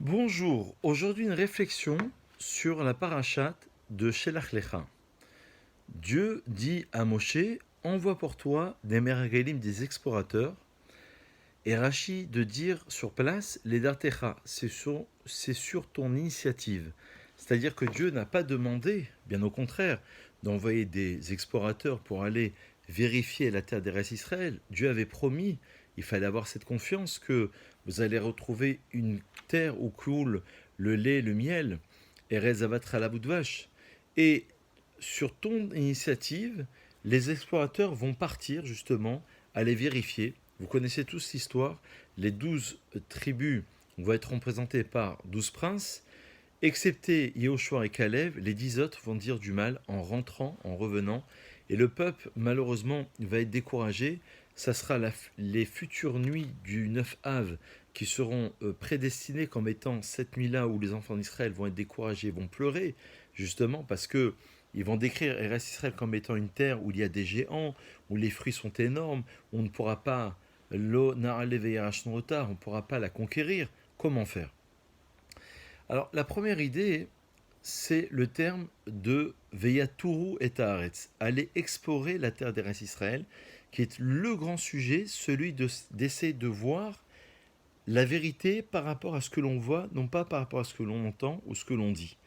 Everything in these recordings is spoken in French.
Bonjour, aujourd'hui une réflexion sur la parachate de Shelach Lecha. Dieu dit à Moshe, envoie pour toi des Meragalim, des explorateurs, et Rachi de dire sur place, les Dartecha, c'est sur ton initiative. C'est-à-dire que Dieu n'a pas demandé, bien au contraire, d'envoyer des explorateurs pour aller vérifier la terre des restes d'Israël. Dieu avait promis, il fallait avoir cette confiance que vous allez retrouver une terre où coule le lait, le miel, et Rezavatra la bout de vache. Et sur ton initiative, les explorateurs vont partir justement aller vérifier. Vous connaissez tous l'histoire, les 12 tribus vont être représentées par 12 princes, excepté Yehoshua et Caleb, les 10 autres vont dire du mal en rentrant, en revenant, et le peuple malheureusement va être découragé. Ça sera les futures nuits du 9 Av qui seront prédestinées comme étant cette nuit-là où les enfants d'Israël vont être découragés, vont pleurer, justement parce que ils vont décrire Eretz Israël comme étant une terre où il y a des géants, où les fruits sont énormes, où on ne pourra pas on ne pourra pas la conquérir. Comment faire? Alors, la première idée, c'est le terme de Veyaturu et Haaretz, aller explorer la terre d'Eretz Israël, qui est le grand sujet, celui d'essayer de voir la vérité par rapport à ce que l'on voit, non pas par rapport à ce que l'on entend ou ce que l'on dit.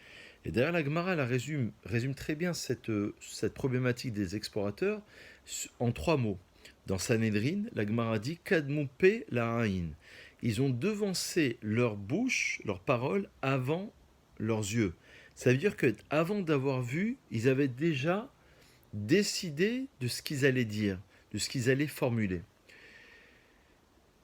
Et d'ailleurs, la Gemara résume très bien cette problématique des explorateurs en trois mots. Dans Sanhedrin, la Gemara dit Kadmoupe la Haïn. Ils ont devancé leur bouche, leurs paroles, avant leurs yeux. Ça veut dire qu'avant d'avoir vu, ils avaient déjà décidé de ce qu'ils allaient dire, de ce qu'ils allaient formuler.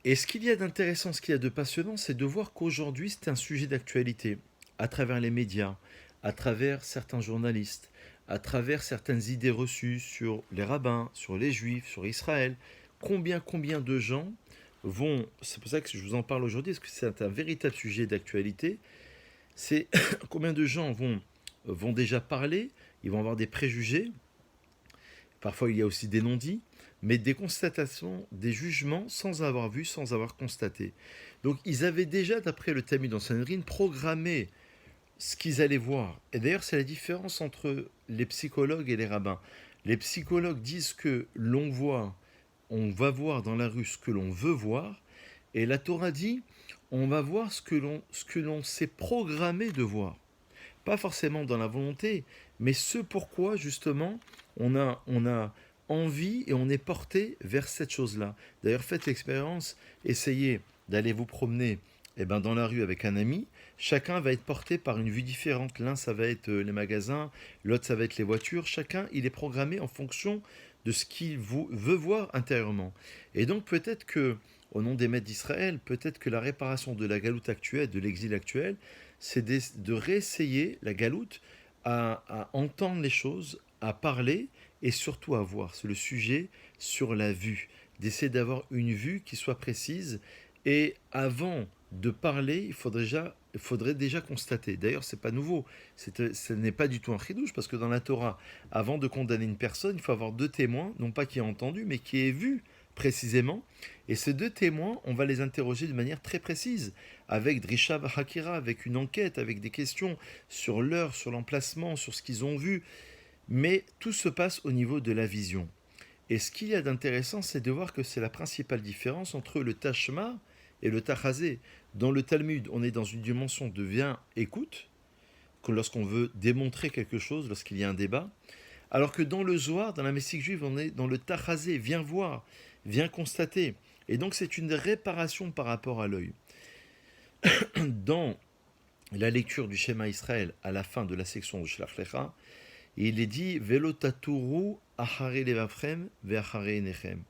Et ce qu'il y a d'intéressant, ce qu'il y a de passionnant, c'est de voir qu'aujourd'hui, c'est un sujet d'actualité, à travers les médias, à travers certains journalistes, à travers certaines idées reçues sur les rabbins, sur les juifs, sur Israël. Combien de gens vont, c'est pour ça que je vous en parle aujourd'hui, parce que c'est un véritable sujet d'actualité, c'est combien de gens vont déjà parler, ils vont avoir des préjugés, parfois il y a aussi des non-dits, mais des constatations, des jugements sans avoir vu, sans avoir constaté. Donc ils avaient déjà, d'après le Talmud en Sanhedrin, programmé ce qu'ils allaient voir. Et d'ailleurs, c'est la différence entre les psychologues et les rabbins. Les psychologues disent que l'on voit, on va voir dans la rue ce que l'on veut voir, et la Torah dit, on va voir ce que l'on s'est programmé de voir. Pas forcément dans la volonté, mais ce pourquoi justement on a envie et on est porté vers cette chose-là. D'ailleurs, faites l'expérience, essayez d'aller vous promener dans la rue avec un ami. Chacun va être porté par une vue différente. L'un, ça va être les magasins, l'autre, ça va être les voitures. Chacun, il est programmé en fonction de ce qu'il veut voir intérieurement. Et donc, peut-être que, au nom des maîtres d'Israël, peut-être que la réparation de la galoute actuelle, de l'exil actuel, c'est de réessayer la galoute à entendre les choses, à parler et surtout à voir. C'est le sujet sur la vue, d'essayer d'avoir une vue qui soit précise. Et avant de parler, il faudrait déjà constater. D'ailleurs, c'est pas nouveau. Ce n'est pas du tout un chidouche, parce que dans la Torah, avant de condamner une personne, il faut avoir deux témoins, non pas qui aient entendu, mais qui aient vu précisément. Et ces deux témoins, on va les interroger de manière très précise, avec Drisha Hakira, avec une enquête, avec des questions sur l'heure, sur l'emplacement, sur ce qu'ils ont vu. Mais tout se passe au niveau de la vision. Et ce qu'il y a d'intéressant, c'est de voir que c'est la principale différence entre le Tashma et le Tachazé. Dans le Talmud, on est dans une dimension de viens, écoute, que lorsqu'on veut démontrer quelque chose, lorsqu'il y a un débat, alors que dans le Zohar, dans la Messique juive, on est dans le Tachazé, viens voir, viens constater. Et donc c'est une réparation par rapport à l'œil. Dans la lecture du schéma Israël à la fin de la section de Shlach Lecha, il est dit Velo taturu achare levavchem ve'achare enechem.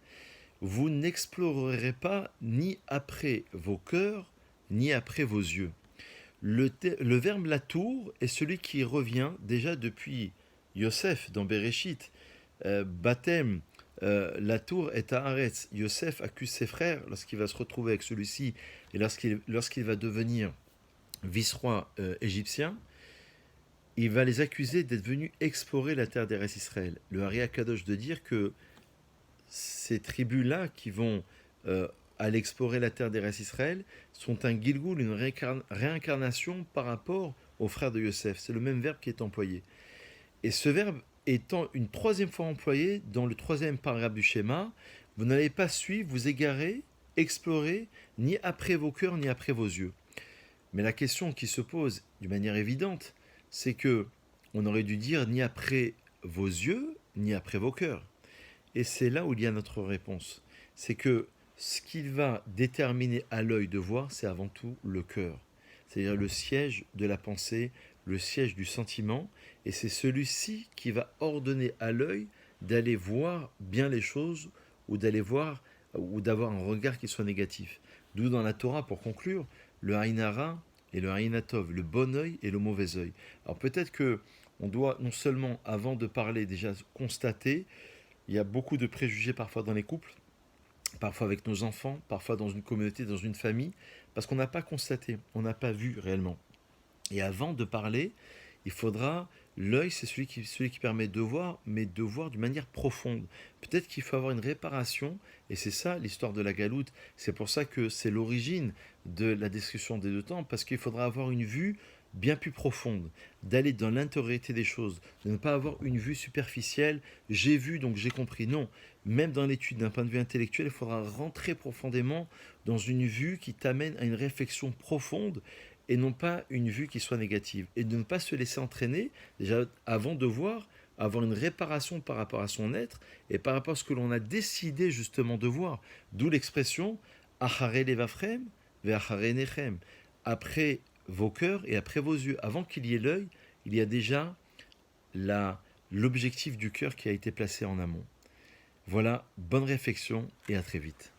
Vous n'explorerez pas ni après vos cœurs, ni après vos yeux. Le verbe la tour est celui qui revient déjà depuis Yosef dans Bereshit. Baptême, la tour est à Haaretz. Yosef accuse ses frères lorsqu'il va se retrouver avec celui-ci et lorsqu'il va devenir vice-roi égyptien. Il va les accuser d'être venus explorer la terre d'Eretz Israël. Le Hari Akadosh de dire que ces tribus-là qui vont à l'explorer la terre d'Eretz Israël sont un gilgoul, une réincarnation par rapport aux frères de Yosef. C'est le même verbe qui est employé. Et ce verbe étant une troisième fois employé dans le troisième paragraphe du schéma, vous n'allez pas suivre, vous égarer, explorer, ni après vos cœurs, ni après vos yeux. Mais la question qui se pose d'une manière évidente, c'est que on aurait dû dire ni après vos yeux, ni après vos cœurs. Et c'est là où il y a notre réponse. C'est que ce qui va déterminer à l'œil de voir, c'est avant tout le cœur. C'est-à-dire le siège de la pensée, le siège du sentiment, et c'est celui-ci qui va ordonner à l'œil d'aller voir bien les choses ou d'aller voir ou d'avoir un regard qui soit négatif. D'où dans la Torah, pour conclure, le Aïn Hara et le Aïn Hatov, le bon œil et le mauvais œil. Alors peut-être que on doit non seulement, avant de parler, déjà constater, il y a beaucoup de préjugés parfois dans les couples, parfois avec nos enfants, parfois dans une communauté, dans une famille, parce qu'on n'a pas constaté, on n'a pas vu réellement. Et avant de parler, il faudra, l'œil c'est celui qui permet de voir, mais de voir d'une manière profonde. Peut-être qu'il faut avoir une réparation, et c'est ça l'histoire de la galoute, c'est pour ça que c'est l'origine de la description des deux temps, parce qu'il faudra avoir une vue bien plus profonde, d'aller dans l'intériorité des choses, de ne pas avoir une vue superficielle, j'ai vu donc j'ai compris. Non, même dans l'étude d'un point de vue intellectuel, il faudra rentrer profondément dans une vue qui t'amène à une réflexion profonde et non pas une vue qui soit négative. Et de ne pas se laisser entraîner, déjà avant de voir, avoir une réparation par rapport à son être et par rapport à ce que l'on a décidé justement de voir. D'où l'expression Achare levavchem ve'achare nechem. Après vos cœurs et après vos yeux. Avant qu'il y ait l'œil, il y a déjà l'objectif du cœur qui a été placé en amont. Voilà, bonne réflexion et à très vite.